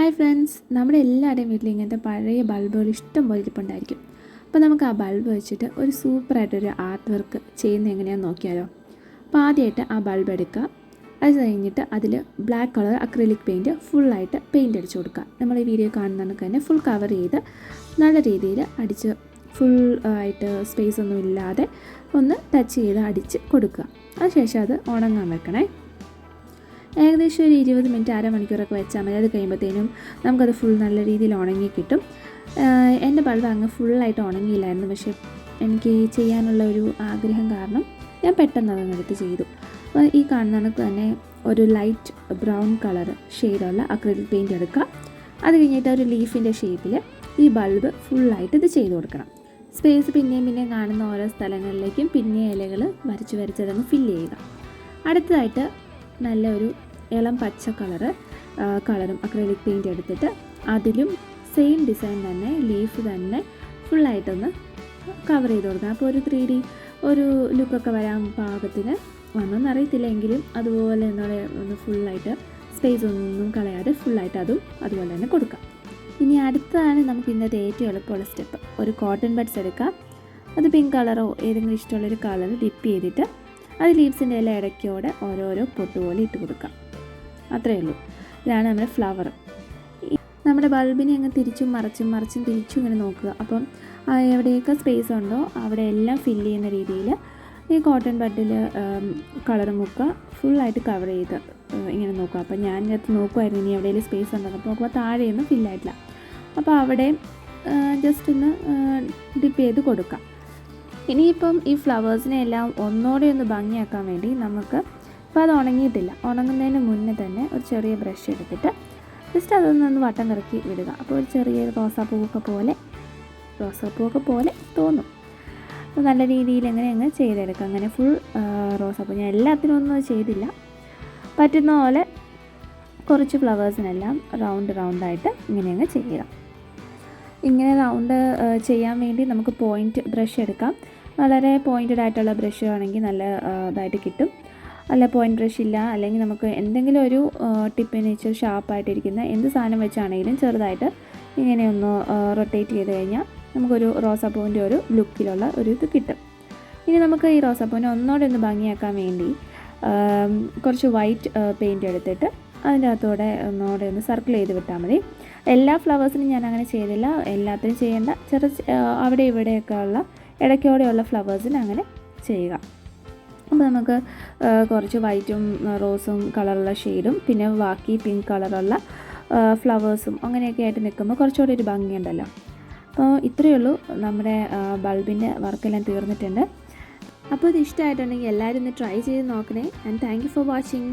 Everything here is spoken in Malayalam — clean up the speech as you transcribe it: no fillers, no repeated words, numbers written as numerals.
ഹായ് ഫ്രണ്ട്സ്, നമ്മുടെ എല്ലാവരുടെയും വീട്ടിൽ ഇങ്ങനത്തെ പഴയ ബൾബുകൾ ഇഷ്ടം പോലെ ഇരിപ്പുണ്ടായിരിക്കും. അപ്പോൾ നമുക്ക് ആ ബൾബ് വെച്ചിട്ട് ഒരു സൂപ്പറായിട്ടൊരു ആർട്ട് വർക്ക് ചെയ്യുന്നത് എങ്ങനെയാണെന്ന് നോക്കിയാലോ. അപ്പോൾ ആദ്യമായിട്ട് ആ ബൾബ് എടുക്കുക. അത് കഴിഞ്ഞിട്ട് അതിൽ ബ്ലാക്ക് കളർ അക്രിലിക് പെയിൻറ്റ് ഫുള്ളായിട്ട് പെയിൻറ്റ് അടിച്ചു കൊടുക്കുക. നമ്മൾ ഈ വീഡിയോ കാണുന്നതൊക്കെ തന്നെ ഫുൾ കവർ ചെയ്ത് നല്ല രീതിയിൽ അടിച്ച് ഫുൾ ആയിട്ട് സ്പേസ് ഒന്നും ഇല്ലാതെ ഒന്ന് ടച്ച് ചെയ്ത് അടിച്ച് കൊടുക്കുക. അതിനുശേഷം അത് ഉണങ്ങാൻ വെക്കണേ. ഏകദേശം ഒരു 20 മിനിറ്റ് അരമണിക്കൂറൊക്കെ വെച്ചാൽ മതി. അത് കഴിയുമ്പോഴത്തേനും നമുക്കത് ഫുൾ നല്ല രീതിയിൽ ഉണങ്ങി കിട്ടും. എൻ്റെ ബൾബ് അങ്ങ് ഫുള്ളായിട്ട് ഉണങ്ങിയില്ലായിരുന്നു, പക്ഷേ എനിക്ക് ചെയ്യാനുള്ള ഒരു ആഗ്രഹം കാരണം ഞാൻ പെട്ടെന്ന് അതങ്ങെടുത്ത് ചെയ്തു. അപ്പോൾ ഈ കാണുന്ന കണക്ക് തന്നെ ഒരു ലൈറ്റ് ബ്രൗൺ കളർ ഷെയ്ഡുള്ള അക്രിലിക് പെയിൻറ്റ് എടുക്കുക. അത് കഴിഞ്ഞിട്ട് ഒരു ലീഫിൻ്റെ ഷേപ്പിൽ ഈ ബൾബ് ഫുള്ളായിട്ട് ഇത് ചെയ്ത് കൊടുക്കണം. സ്പേസ് പിന്നെയും കാണുന്ന ഓരോ സ്ഥലങ്ങളിലേക്കും പിന്നെ ഇലകൾ വരച്ചതങ്ങ് ഫില്ല് ചെയ്യുക. അടുത്തതായിട്ട് നല്ലൊരു ഇളം പച്ച കളറും അക്രിലിക് പെയിൻറ്റ് എടുത്തിട്ട് അതിലും സെയിം ഡിസൈൻ തന്നെ ലീഫ് തന്നെ ഫുള്ളായിട്ടൊന്ന് കവർ ചെയ്ത് കൊടുക്കണം. അപ്പോൾ ഒരു 3D ഒരു ലുക്കൊക്കെ വരാൻ പാകത്തിന് വന്നൊന്നും അറിയത്തില്ല, എങ്കിലും അതുപോലെ ഒന്ന് ഫുള്ളായിട്ട് സ്പേസ് ഒന്നും കളയാതെ ഫുള്ളായിട്ട് അതുപോലെ തന്നെ കൊടുക്കാം. ഇനി അടുത്തതാണ് നമുക്ക് ഇന്നത്തെ ഏറ്റവും എളുപ്പമുള്ള സ്റ്റെപ്പ്. ഒരു കോട്ടൺ ബഡ്സ് എടുക്കാം. അത് പിങ്ക് കളറോ ഏതെങ്കിലും ഇഷ്ടമുള്ളൊരു കളർ ഡിപ്പ് ചെയ്തിട്ട് അത് ലീവ്സിൻ്റെ എല്ലാം ഇടയ്ക്കോടെ ഓരോരോ പൊട്ട് പോലെ ഇട്ട് കൊടുക്കാം. അത്രയേ ഉള്ളൂ. ഇതാണ് നമ്മുടെ ഫ്ലവർ. നമ്മുടെ ബൾബിനെ അങ്ങ് തിരിച്ചും മറിച്ചും തിരിച്ചും ഇങ്ങനെ നോക്കുക. അപ്പം എവിടെയൊക്കെ സ്പേസ് ഉണ്ടോ അവിടെ എല്ലാം ഫില്ല് ചെയ്യുന്ന രീതിയിൽ ഈ കോട്ടൺ ബഡിൽ കളർ മുക്കുക, ഫുള്ളായിട്ട് കവർ ചെയ്ത് ഇങ്ങനെ നോക്കുക. അപ്പം ഞാൻ ഇതിനകത്ത് നോക്കുമായിരുന്നു ഇനി എവിടെയെങ്കിലും സ്പേസ് ഉണ്ടെന്ന്. അപ്പോൾ നോക്കുമ്പോൾ താഴെയൊന്നും ഫില്ലായിട്ടില്ല. അപ്പോൾ അവിടെ ജസ്റ്റ് ഒന്ന് ഡിപ്പ് ചെയ്ത് കൊടുക്കാം. ഇനിയിപ്പം ഈ ഫ്ലവേഴ്സിനെ എല്ലാം ഒന്നോടെ ഒന്ന് ഭംഗിയാക്കാൻ വേണ്ടി നമുക്ക് ഇപ്പോൾ അത് ഉണങ്ങിയിട്ടില്ല, ഉണങ്ങുന്നതിന് മുന്നേ തന്നെ ഒരു ചെറിയ ബ്രഷ് എടുത്തിട്ട് ജസ്റ്റ് അതൊന്നൊന്ന് വട്ടം കറക്കി വിടുക. അപ്പോൾ ഒരു ചെറിയ റോസാപ്പൂവൊക്കെ പോലെ തോന്നും. അപ്പോൾ നല്ല രീതിയിൽ അങ്ങ് ചെയ്തെടുക്കുക. അങ്ങനെ ഫുൾ റോസാപ്പൂ ഞാൻ എല്ലാത്തിനും ഒന്നും ചെയ്തില്ല, പറ്റുന്ന പോലെ കുറച്ച് ഫ്ലവേഴ്സിനെല്ലാം റൗണ്ടായിട്ട് ഇങ്ങനെ ചെയ്യുക. ഇങ്ങനെ റൗണ്ട് ചെയ്യാൻ വേണ്ടി നമുക്ക് പോയിൻറ്റ് ബ്രഷ് എടുക്കാം. വളരെ പോയിൻറ്റഡ് ആയിട്ടുള്ള ബ്രഷ് ആണെങ്കിൽ നല്ല ഇതായിട്ട് കിട്ടും. അല്ല പോയിൻറ്റ് ബ്രഷ് ഇല്ല, അല്ലെങ്കിൽ നമുക്ക് എന്തെങ്കിലും ഒരു ടിപ്പിന് ഇച്ചിരി ഷാർപ്പായിട്ടിരിക്കുന്ന എന്ത് സാധനം വെച്ചാണെങ്കിലും ചെറുതായിട്ട് ഇങ്ങനെ ഒന്ന് റൊട്ടേറ്റ് ചെയ്ത് കഴിഞ്ഞാൽ നമുക്കൊരു റോസാപ്പൂവിൻ്റെ ഒരു ലുക്കിലുള്ള ഒരു ഇത് കിട്ടും. ഇനി നമുക്ക് ഈ റോസാപ്പൂവിനെ ഒന്നോടെ ഒന്ന് ഭംഗിയാക്കാൻ വേണ്ടി കുറച്ച് വൈറ്റ് പെയിൻറ്റ് എടുത്തിട്ട് അതിൻ്റെ അകത്തൂടെ ഒന്നോടെ ഒന്ന് സർക്കിൾ ചെയ്ത് വിട്ടാൽ മതി. എല്ലാ ഫ്ലവേഴ്സിനും ഞാൻ അങ്ങനെ ചെയ്തില്ല, എല്ലാത്തിനും ചെയ്യേണ്ട അവിടെ ഇവിടെയൊക്കെ ഉള്ള ഇടയ്ക്കോടെയുള്ള ഫ്ലവേഴ്സിന് അങ്ങനെ ചെയ്യുക. അപ്പോൾ നമുക്ക് കുറച്ച് വൈറ്റും റോസും കളറുള്ള ഷെയ്ഡും പിന്നെ ബാക്കി പിങ്ക് കളറുള്ള ഫ്ലവേഴ്സും അങ്ങനെയൊക്കെ ആയിട്ട് നിൽക്കുമ്പോൾ കുറച്ചുകൂടി ഒരു ഭംഗിയുണ്ടല്ലോ. അപ്പോൾ ഇത്രയേ ഉള്ളൂ, നമ്മുടെ ബൾബിൻ്റെ വർക്കെല്ലാം തീർന്നിട്ടുണ്ട്. അപ്പോൾ ഇത് ഇഷ്ടമായിട്ടുണ്ടെങ്കിൽ എല്ലാവരും ഒന്ന് ട്രൈ ചെയ്ത് നോക്കണേ. And thank you for watching.